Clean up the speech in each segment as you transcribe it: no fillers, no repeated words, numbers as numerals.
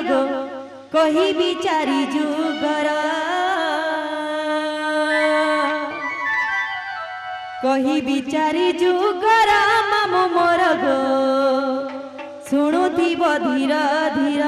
गो कही बिचारी जुगर कही बिचारी जुगर मामो मोर गो शुणुथिब धीर धीर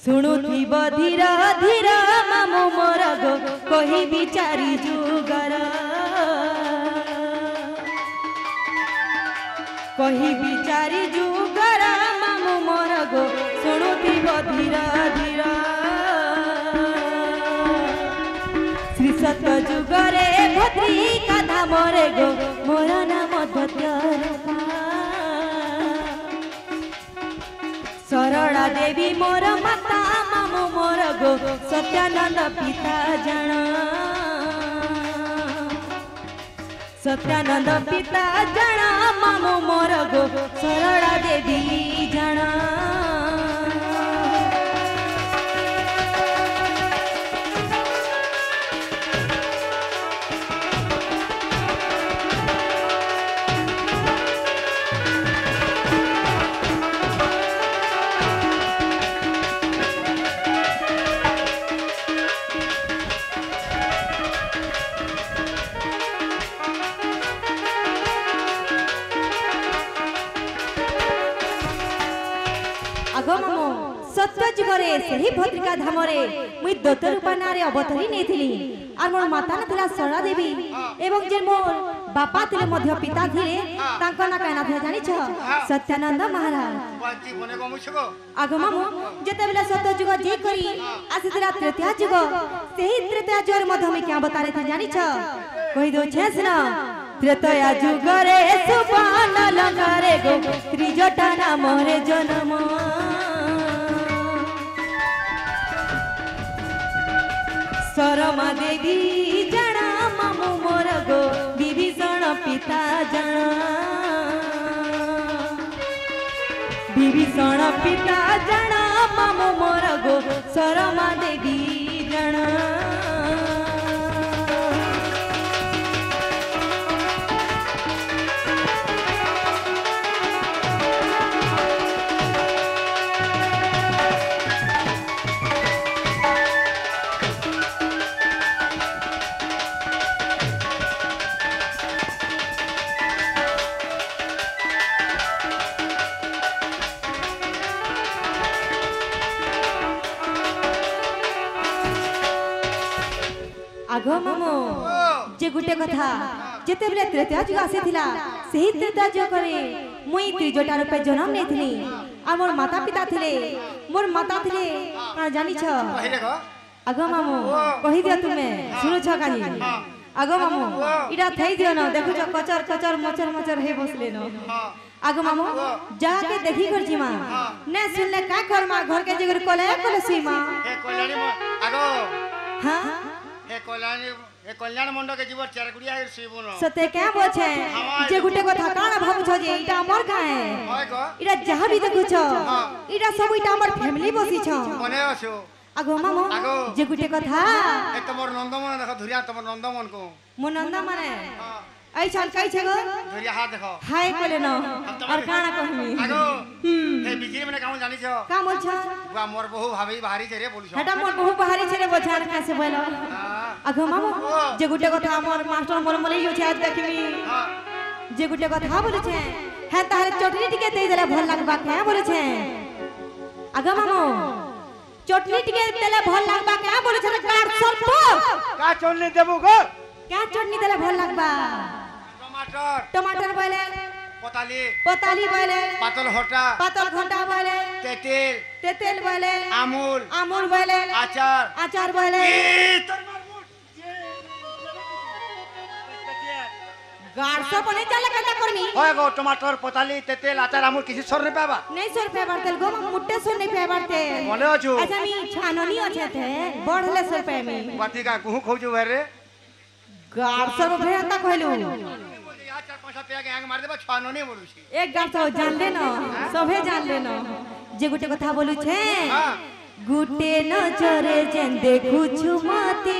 शुणुथिब धीर धीर मामो मोर गो कही बिचारी जुगर कही बिचारी जुगर मामो मोर गो शुणुथिब धीर धीर श्री सत जुगरे भद्रिका धामरे गो मोर नाम दत्तरूपा सरला देवी मोर माता मामो मोर गो सत्यानंद पिता जन सत्यानंद पिता जन मामो मोर गो सरला देवी जन सत्य जुगरे सही भद्रिका धामरे मुई दत्तरूपा नारे अवतरी नेथिली आर मोर माता न थिला सरला देवी एवं जे मोर बापा थिले मध्य पिता थिले तांको ना कहना थे जानि छ सत्यानंद महाराज बाजी कोने को मुछको आगो मामू जेते बेला सत्य जुग जे करी आसितला तृतीय जुग सही तृतीय जुग मध्य में क्या बता रहे थे जानि छ कहि दो छे सुना तृतीय जुगरे सुपान लंगारे गो त्रिजटा नाम रे जन्म सरमा देवी जना मामो मोर गो विभीषण पिता जना विभीषण पिता जना मामो मोर गो सरमा देवी जना आगो मामो जे गुटे कथा जेते बेले तृतीय जुग आसीथिला सही तृतीय जुग करे मुई त्रिजटा रूपे जन्म नेथिली आ मोर माता पिता थिले मोर माता थिले का जानि छ आगो मामो कहि दियो तुमे सुनो छ कानी आगो मामो इडा थई दियो न देखु छ कचर कचर मचर मचर हे बसले न आगो मामो जाके देखी कर जीमा ने सुनले का कर मा घर के जगर कोले कोले सीमा ए कल्याणी आगो हां ए कल्याण मंडल के जीवर चार गुड़िया है सीबुन सते क्या बोछे जे गुटे कथा काना भाबु छ जे इटा हमर काए होय को इटा जहा भी देखु छ इटा सब इटा हमर फैमिली बसी छ मने आछो आगो मामो जे गुटे कथा ए तमर नंदमन देख धुरिया तमर नंदमन को मो नंदा माने आई छन कई छगो धुरिया हाथ देखो हाय कोले न और काना कहमी आगो ए बिजली मने काम जानि छ का बोल छ बा मोर बहु भाभी भारी छे रे बोलु छ हटा मोर बहु बाहरी छे रे बोछान कैसे बोलो आगो मामो जे गुटे कथा हमर मास्टर मोर मले यो छ देखबी जे गुटे कथा बोले छे है तारे चटनी टिके दे देला भल लागबा के बोले छे आगो मामो चटनी टिके देला भल लागबा के बोले छे काट सब का चटनी देबू गो क्या चटनी देला भल लागबा टमाटर टमाटर बोले पताली पताली बोले पातल घंटा बोले तेतेल तेतेल बोले अमूल बोले आचार बोले गाड़सा बने चले कटा करनी होय गो टमाटर पताली तेतेल आचार अमूल किसी सर रे पाबा नहीं सर पे बारतेल गो मुट्टे सर नहीं पे बारते बोले अछु अच्छा मी छाननी अच्छे थे बढ़ले सर पे में बाती का कुहू खोजू रे गाड़सा भेता कहलू चार पांच पे के मार देबा छाननी बोलू छी एक गाड़सा जान ले न सभे जान ले न जे गुटे कथा बोलू छे गुटे नजरे जेन देखू छु माते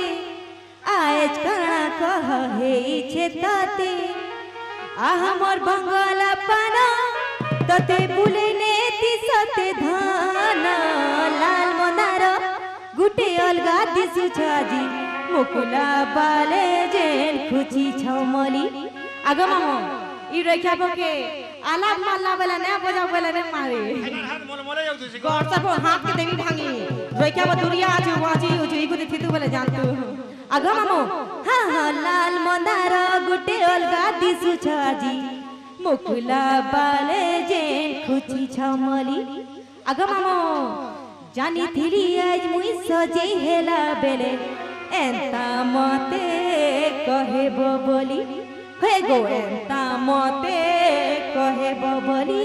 आज कणा कह हे छे ताते आ हमर बंगला पाना तते बुलेने दिसते धान लाल मंदार गुटे अलगा दिसु छाजी मुकुला बाले जेन खुची छमली आगो मामो ई रखा बके आलाप मारला वाला ने बजा वाला ने मारे हाथ मोल मोले जाऊ तुसी गौर सब हाथ के देवी भांगी रखा बा दुनिया आजू वाजी उजू इको देखि तू वाला जानतू आगो मामो हां हां लाल मंदार गुटे अलगा दिसु छाजी मुकुला बाले जेन खुची छमली आगो मामो जानी थिली आज मुई सजे हेला बेले एंता मते कहेबो बोली हे गो एंता मते कहेबो बोली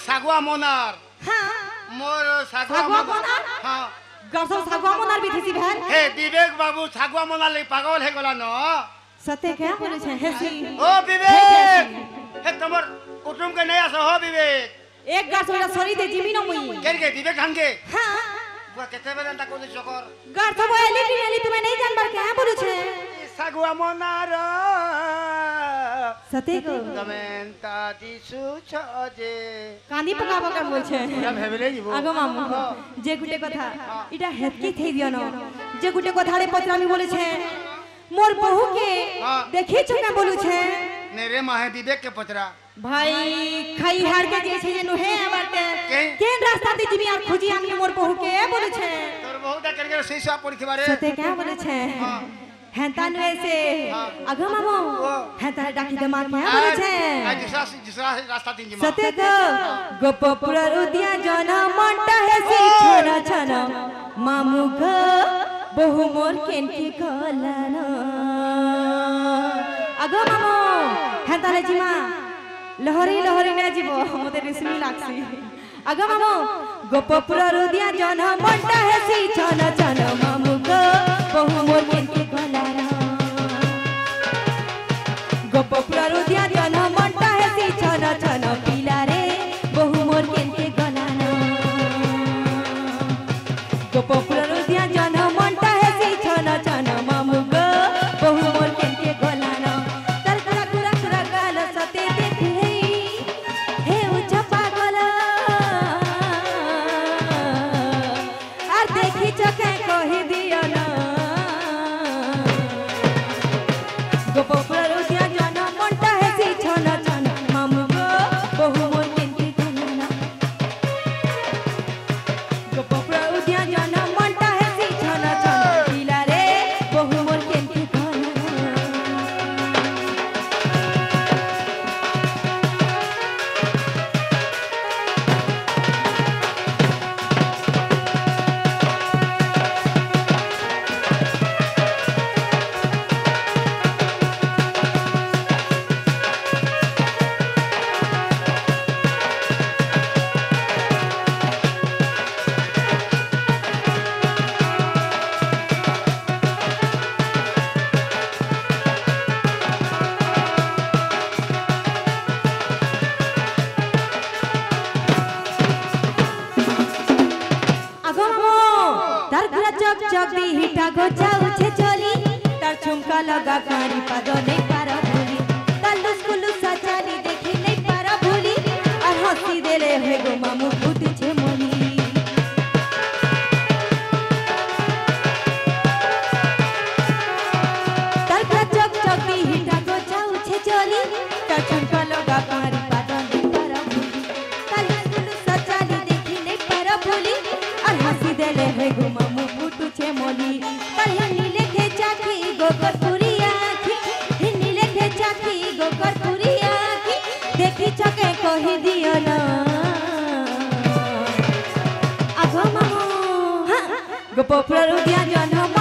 सागवा मोनार हां मोर सागवा मोनार हां गरसो सागवा मोनार भी थी बहन हे विवेक बाबू सागवा मोनार ले पागल हे गला न सते क्या बोले छे हेसी ओ विवेक हे तमर कुटुम के नहीं आसो हो विवेक एक गरसो सरी दे जिमी न मुई केर के विवेक ढंगे हां बुआ केते बेलन ता कोले चकर गरसो बोले कि नेली तुम्हें नहीं जानबर क्या बोले छे सागवा मोनार सते को कमेंटा दिसु छजे कांदी पका पका बोल छे पूरा भेबले जीवो आगो मामू जे गुटे कथा इटा हेतकी थई दियो न जे गुटे कथारे पत्रामी बोले छे मोर बहू के देखि छका बोलू छे ने रे माहे विवेक के पत्रा भाई खाई हार के जे छे नु हे बाटे केन रास्ता दी जिमी आर खोजी आमी मोर बहू के बोलू छे तोर बहू ता करके सीसा पड़ी बारे सते क्या बोले छे हेंता नु ऐसे आगो मामू हेंता डाकी दे मार क्या बोले छे आज जिसरा रास्ता तीन जी सते को गोपपुर उदिया जना मंटा है सी छना छना मामू गो बहु मोर केन के गलाना आगो मामू हेंता ले जिमा लहरी लहरी ने जीवो मते रिसमी लागसी आगो मामू गोपपुर उदिया जना मंटा है सी छना छना मामू गो बहु मोर केन के गलाना गोपपुर उदिया जना मंटा है सी छना छना पीला रे बहु मोर केन के गलाना गोपपुर उदिया जना मंटा है सी छना छना मामू गो बहु मोर केन के गलाना तर कुरा कुरा कुरा गाल सते देखि हे उच्च पागल आर देखि चके कहि दियो ना गोपपुर उदिया जना मंटा है सी দি হিটা গোছা উঠে চলি তার ঝুমকা লগা কাঁড়ি পাদ নেই পারা ভুলি তার লুসকুলুসা চালি দেখি নেই পারা ভুলি আর হাসি দেলে হে গো মামু ফুটেছে মনি তার চক চক দি হিটা গোছা উঠে চলি তার ঝুমকা লগা কাঁড়ি পাদ নেই পারা ভুলি তার লুসকুলুসা চালি দেখি নেই পারা ভুলি আর হাসি দেলে হে গো মামু ফুটেছে মনি তার নীলে খে চাকি গো কর্পুরি আখি নীলে খে চাকি গো কর্পুরি আখি দেখি চকে কহি দিও না আগো মামু গোপপুর উদিয়া জন্ম